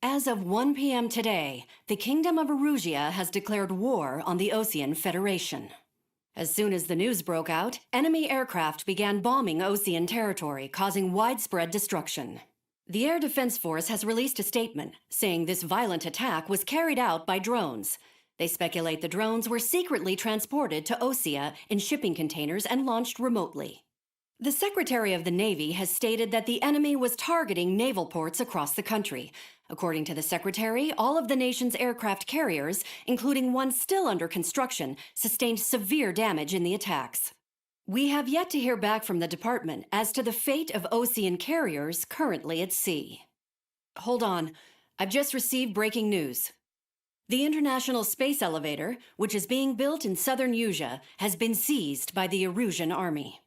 As of 1 p.m. today, the Kingdom of Erusia has declared war on the Osean Federation. As soon as the news broke out, enemy aircraft began bombing Osean territory, causing widespread destruction. The Air Defense Force has released a statement saying this violent attack was carried out by drones. They speculate the drones were secretly transported to Osea in shipping containers and launched remotely. The Secretary of the Navy has stated that the enemy was targeting naval ports across the country. According to the Secretary, all of the nation's aircraft carriers, including one still under construction, sustained severe damage in the attacks. We have yet to hear back from the department as to the fate of Osean carriers currently at sea. Hold on, I've just received breaking news. The International Space Elevator, which is being built in southern Usea, has been seized by the Erusian Army.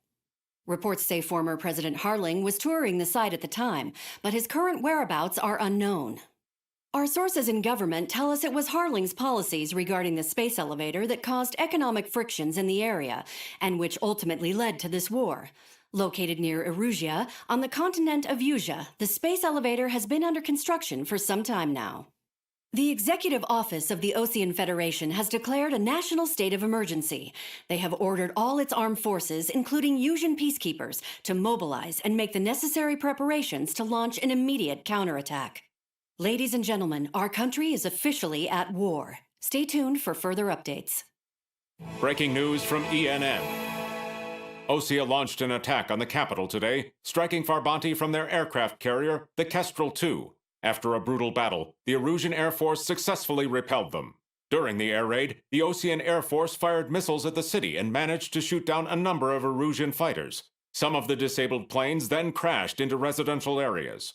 Reports say former President Harling was touring the site at the time, but his current whereabouts are unknown. Our sources in government tell us it was Harling's policies regarding the space elevator that caused economic frictions in the area, and which ultimately led to this war. Located near Erusia, on the continent of Usea, the space elevator has been under construction for some time now. The Executive Office of the Osean Federation has declared a national state of emergency. They have ordered all its armed forces, including Usean peacekeepers, to mobilize and make the necessary preparations to launch an immediate counterattack. Ladies and gentlemen, our country is officially at war. Stay tuned for further updates. Breaking news from ENN. Osea launched an attack on the capital today, striking Farbanti from their aircraft carrier, the Kestrel II. After a brutal battle, the Erusian Air Force successfully repelled them. During the air raid, the Osean Air Force fired missiles at the city and managed to shoot down a number of Erusian fighters. Some of the disabled planes then crashed into residential areas.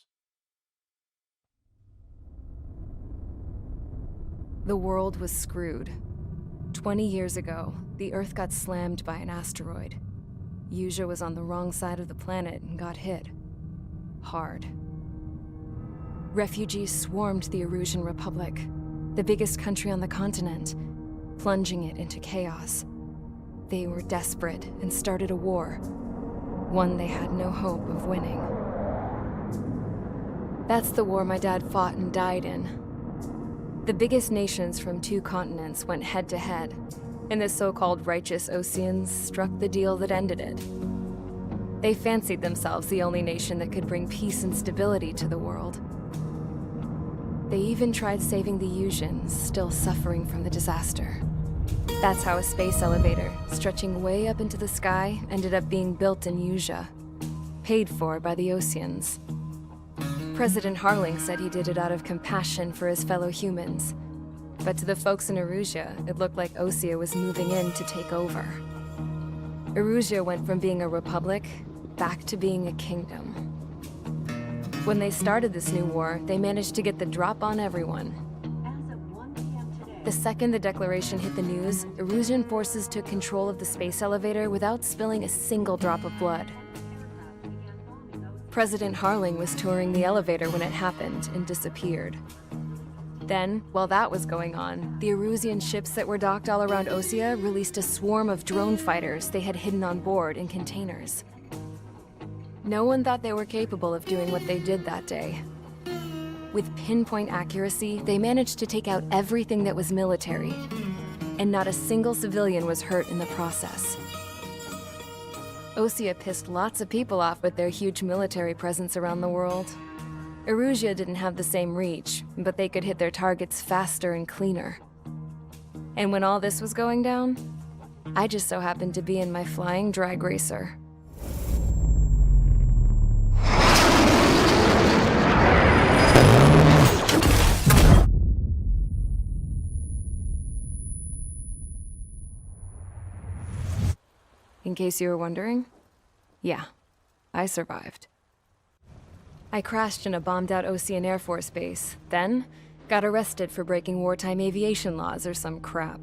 The world was screwed. 20 years ago, the Earth got slammed by an asteroid. Usea was on the wrong side of the planet and got hit. Hard. Refugees swarmed the Erusian Republic, the biggest country on the continent, plunging it into chaos. They were desperate and started a war, one they had no hope of winning. That's the war my dad fought and died in. The biggest nations from 2 continents went head-to-head, and the so-called righteous Oseans struck the deal that ended it. They fancied themselves the only nation that could bring peace and stability to the world. They even tried saving the Useans, still suffering from the disaster. That's how a space elevator, stretching way up into the sky, ended up being built in Usea, paid for by the Oseans. President Harling said he did it out of compassion for his fellow humans. But to the folks in Erusia, it looked like Osea was moving in to take over. Erusia went from being a republic back to being a kingdom. When they started this new war, they managed to get the drop on everyone. The second the declaration hit the news, Erusian forces took control of the space elevator without spilling a single drop of blood. President Harling was touring the elevator when it happened and disappeared. Then, while that was going on, the Erusian ships that were docked all around Osea released a swarm of drone fighters they had hidden on board in containers. No one thought they were capable of doing what they did that day. With pinpoint accuracy, they managed to take out everything that was military, and not a single civilian was hurt in the process. Osea pissed lots of people off with their huge military presence around the world. Erusia didn't have the same reach, but they could hit their targets faster and cleaner. And when all this was going down, I just so happened to be in my flying drag racer. In case you were wondering, yeah, I survived. I crashed in a bombed-out Osean Air Force base, then got arrested for breaking wartime aviation laws or some crap.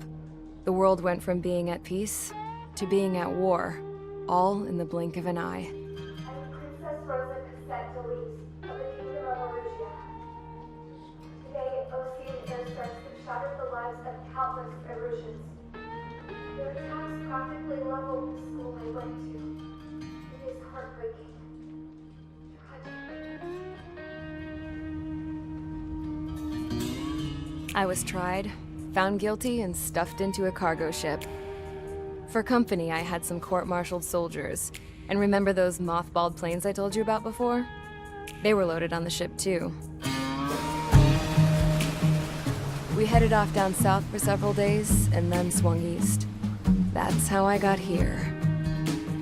The world went from being at peace to being at war, all in the blink of an eye. Princess Rosa Cassette Delise of the Kingdom of Erusia. Today, Osean airstrikes have shattered the lives of countless Erusians. Their attacks practically leveled the school I went to. It is heartbreaking. Tragic. I was tried, found guilty, and stuffed into a cargo ship. For company, I had some court-martialed soldiers. And remember those mothballed planes I told you about before? They were loaded on the ship too. We headed off down south for several days, and then swung east. That's how I got here.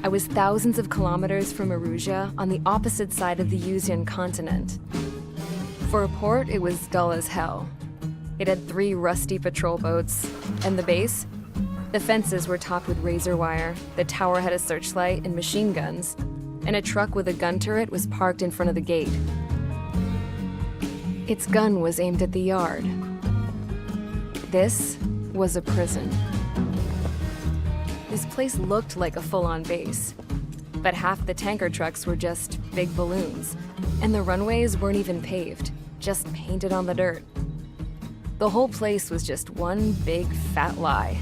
I was thousands of kilometers from Erusia, on the opposite side of the Yuzian continent. For a port, it was dull as hell. It had 3 rusty patrol boats, and the base? The fences were topped with razor wire, the tower had a searchlight and machine guns, and a truck with a gun turret was parked in front of the gate. Its gun was aimed at the yard. This was a prison. This place looked like a full-on base, but half the tanker trucks were just big balloons, and the runways weren't even paved, just painted on the dirt. The whole place was just one big fat lie.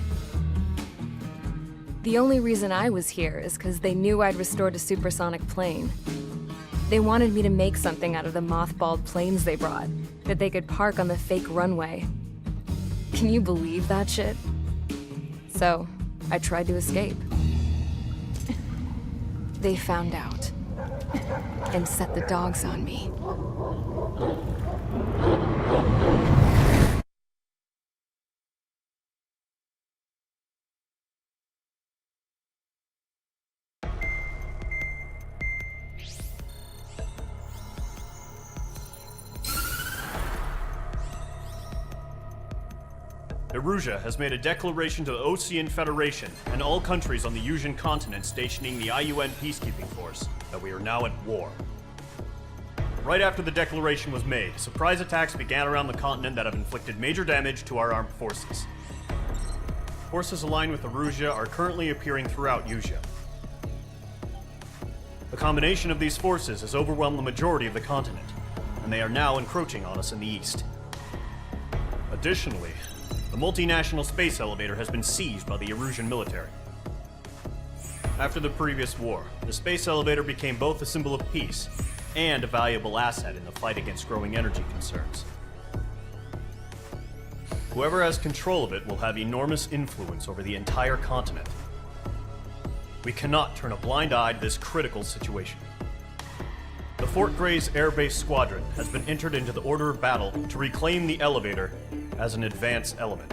The only reason I was here is because they knew I'd restored a supersonic plane. They wanted me to make something out of the mothballed planes they brought, that they could park on the fake runway. Can you believe that shit? So, I tried to escape. They found out, and set the dogs on me. Erusia has made a declaration to the Ocean Federation and all countries on the Yuzian continent stationing the IUN peacekeeping force that we are now at war. Right after the declaration was made, surprise attacks began around the continent that have inflicted major damage to our armed forces. Forces aligned with Erusia are currently appearing throughout Yusia. The combination of these forces has overwhelmed the majority of the continent, and they are now encroaching on us in the east. Additionally, the multinational space elevator has been seized by the Erusian military. After the previous war, the space elevator became both a symbol of peace and a valuable asset in the fight against growing energy concerns. Whoever has control of it will have enormous influence over the entire continent. We cannot turn a blind eye to this critical situation. The Fort Gray's Air Base Squadron has been entered into the order of battle to reclaim the elevator as an advance element.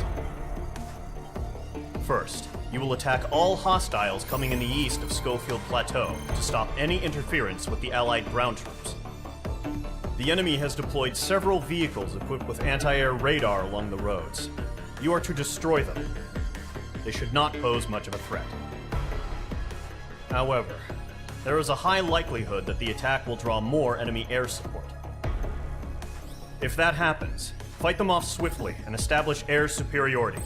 First, you will attack all hostiles coming in the east of Schofield Plateau to stop any interference with the Allied ground troops. The enemy has deployed several vehicles equipped with anti-air radar along the roads. You are to destroy them. They should not pose much of a threat. However, there is a high likelihood that the attack will draw more enemy air support. If that happens, fight them off swiftly and establish air superiority.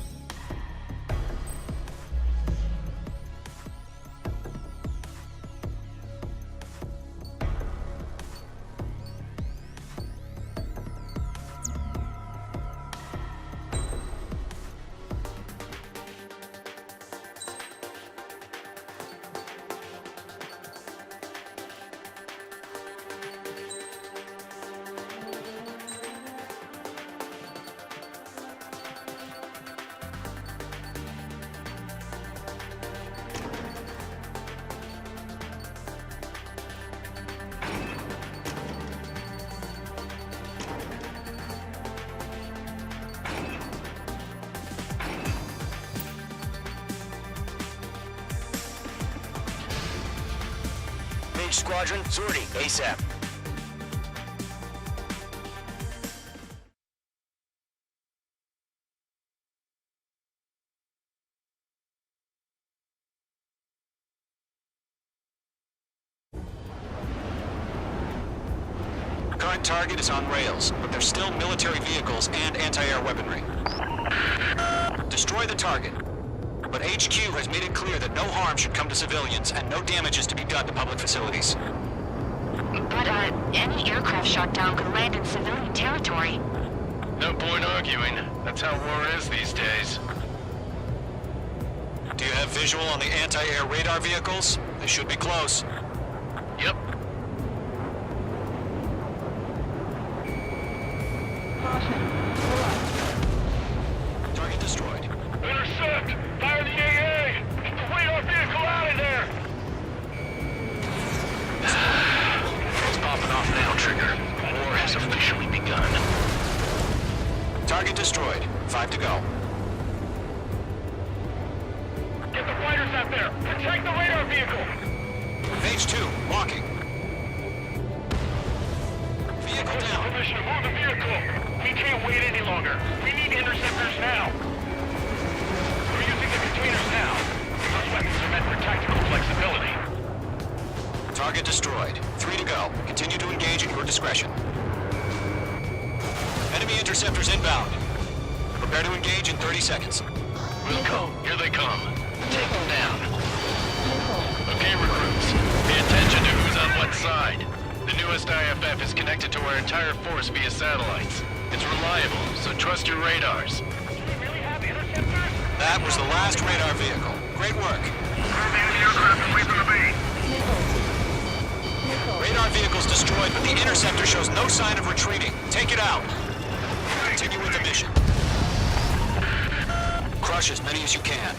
Squadron, sortie, ASAP. Current target is on rails, but there's still military vehicles and anti-air weaponry. Destroy the target. But HQ has made it clear that no harm should come to civilians and no damage is to be done to public facilities. But, any aircraft shot down could land in civilian territory. No point arguing. That's how war is these days. Do you have visual on the anti-air radar vehicles? They should be close. Yep. destroyed. Intercept! Fire the AA! Get the radar vehicle out of there! It's popping off now, Trigger. War has officially begun. Target destroyed. 5 to go. Get the fighters out there! Protect the radar vehicle! Phase 2, locking. Vehicle down. Commissioner, move the vehicle! We can't wait any longer. We need interceptors now. We're using the containers now. Those weapons are meant for tactical flexibility. Target destroyed. 3 to go. Continue to engage at your discretion. Enemy interceptors inbound. Prepare to engage in 30 seconds. Wilco, here they come. Take them down. Okay, recruits. Pay attention to who's on what side. The newest IFF is connected to our entire force via satellites. It's reliable, so trust your radars. Do we really have interceptors? That was the last radar vehicle. Great work. Radar vehicle's destroyed, but the interceptor shows no sign of retreating. Take it out. Continue with the mission. Crush as many as you can.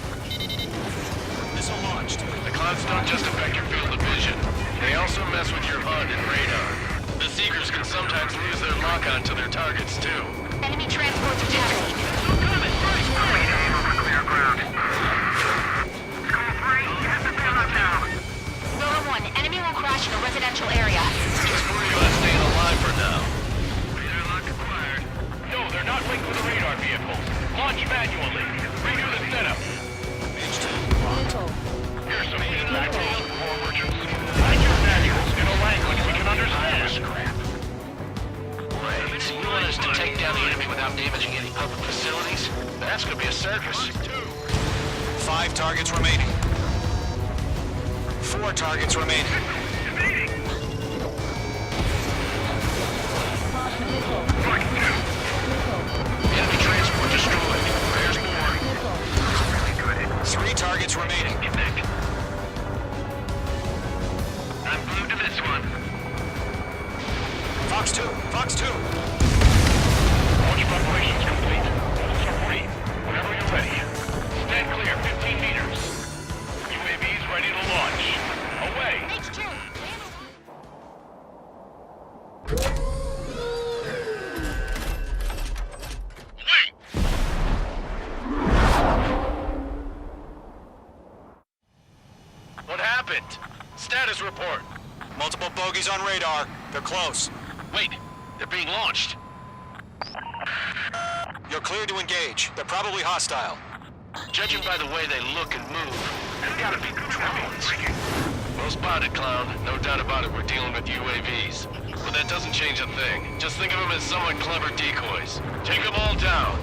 Missile launched. The clouds don't just affect your field of vision. They also mess with your HUD and radar. The Seekers can sometimes lose their lock-on to their targets, too. Enemy transports are taxiing. Clear ground. Rover 1, enemy will crash in a residential area. Just worry about staying alive for now. Radar lock acquired. No, they're not linked with the radar vehicles. Launch manually. Redo the setup. Here's some feedback to look for, merchants. Write your manuals in a language we can understand. Wait, so you want us to take down the enemy without damaging any public facilities? That's gonna be a circus. 5 targets remaining. 4 targets remaining. Enemy transport destroyed. There's more. 3 targets remaining. I'm glued to this one. Fox 2! Fox 2! Launch preparations complete. Pulse are free. Whenever you're ready. Stand clear, 15 meters. UAVs ready to launch. Away! H2, Wait! What happened? Status report. Multiple bogies on radar. They're close. Wait, they're being launched. You're clear to engage. They're probably hostile. Judging by the way they look and move, they've got to be drones. Well spotted, Clown. No doubt about it, we're dealing with UAVs. But that doesn't change a thing. Just think of them as somewhat clever decoys. Take them all down.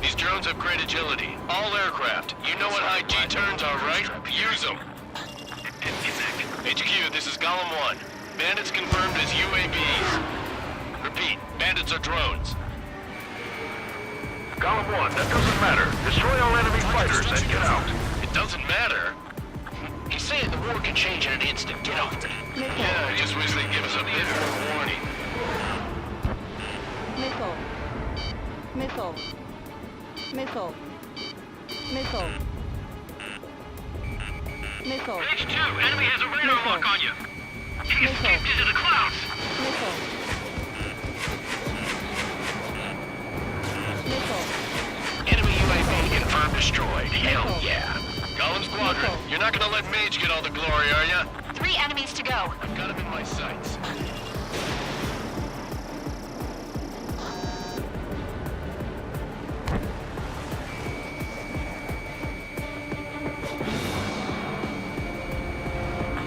These drones have great agility. All aircraft. You know what high G-turns are, right? Use them. HQ, this is Golem 1. Bandits confirmed as UAVs. Repeat, bandits are drones. Golem 1, that doesn't matter. Destroy all enemy fighters and get out. It doesn't matter? He's saying the war can change in an instant. Get out. Yeah, I just wish they'd give us a bit more warning. Missile. Missile. Missile. Missile. Missile. H2, enemy has a radar lock on you. He escaped into the clouds. Missile. Missile. Enemy UAV confirmed destroyed. Hell yeah. Golem Squadron, you're not gonna let Mage get all the glory, are ya? 3 enemies to go. I've got him in my sights.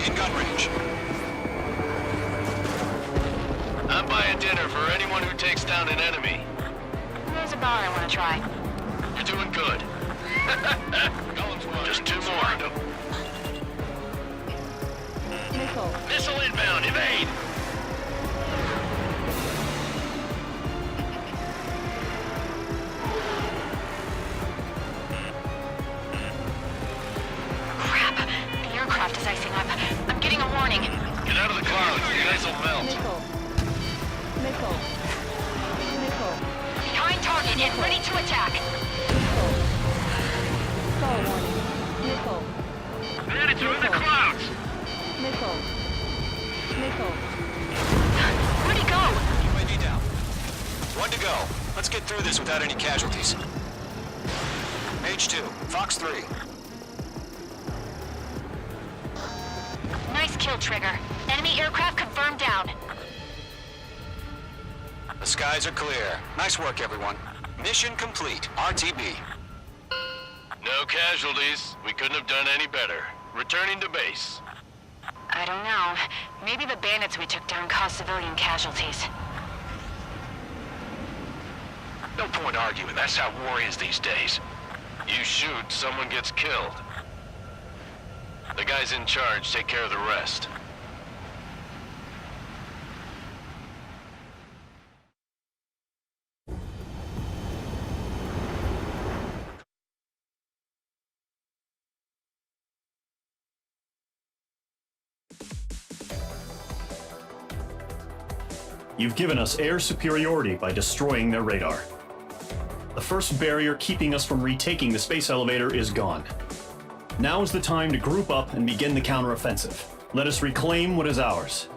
In gun range. I'm buying dinner for anyone who takes down an enemy. There's a bar I want to try. You're doing good. Golem Squadron, just 2 more. Missile. Missile inbound, evade! Crap. The aircraft is icing up. I'm getting a warning. Get out of the clouds, you guys will melt. Missile. Missile. Missile. Behind target and ready to attack. Missile. Fire warning. Missile. Man, it's in the clouds! Missile. Missile. Where'd he go? UAV down. One to go. Let's get through this without any casualties. H2, Fox 3. Nice kill, Trigger. Enemy aircraft confirmed down. The skies are clear. Nice work, everyone. Mission complete. RTB. No casualties. We couldn't have done any better. Returning to base. I don't know. Maybe the bandits we took down caused civilian casualties. No point arguing. That's how war is these days. You shoot, someone gets killed. The guys in charge take care of the rest. You've given us air superiority by destroying their radar. The first barrier keeping us from retaking the space elevator is gone. Now is the time to group up and begin the counteroffensive. Let us reclaim what is ours.